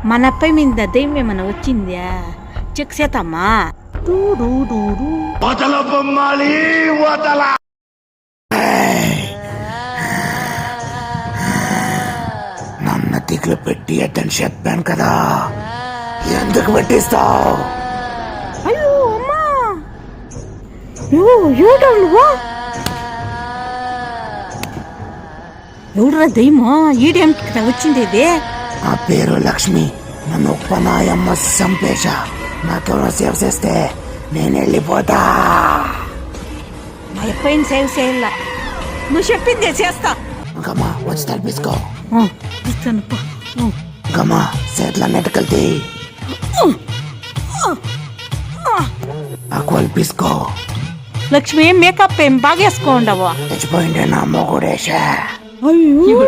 మనపై మీద దయ్యం ఏమైనా వచ్చిందా చెక్ చేద్దామా? నన్న దిగులు పెట్టి అతను చెప్పాను కదా, ఎందుకు పెట్టిస్తావు? అయ్యో అమ్మా, నువ్వా ఎవడురా దయ్యమో? ఈడేమిటి ఇక్కడ వచ్చింది? ఇది నా పేరు లక్ష్మి. నన్ను పనాయమ్మ సంపేశ. నాకెవరో సేవ్ చేస్తే నేను వెళ్ళిపోతా. మా ఎప్పైన సేవ్ చేయాల. నువ్వు చెప్పిందే చేస్తా. గమ్మా వచ్చి తలపిసుకో. ఇస్తాను. గమ్మా చేతుల నెట్టకెళ్తే కొలిపిసుకో. లక్ష్మి మేకప్ ఏం బాగేసుకోండవా? తెచ్చిపోయిండే నా మొగుడేశా. అయ్యో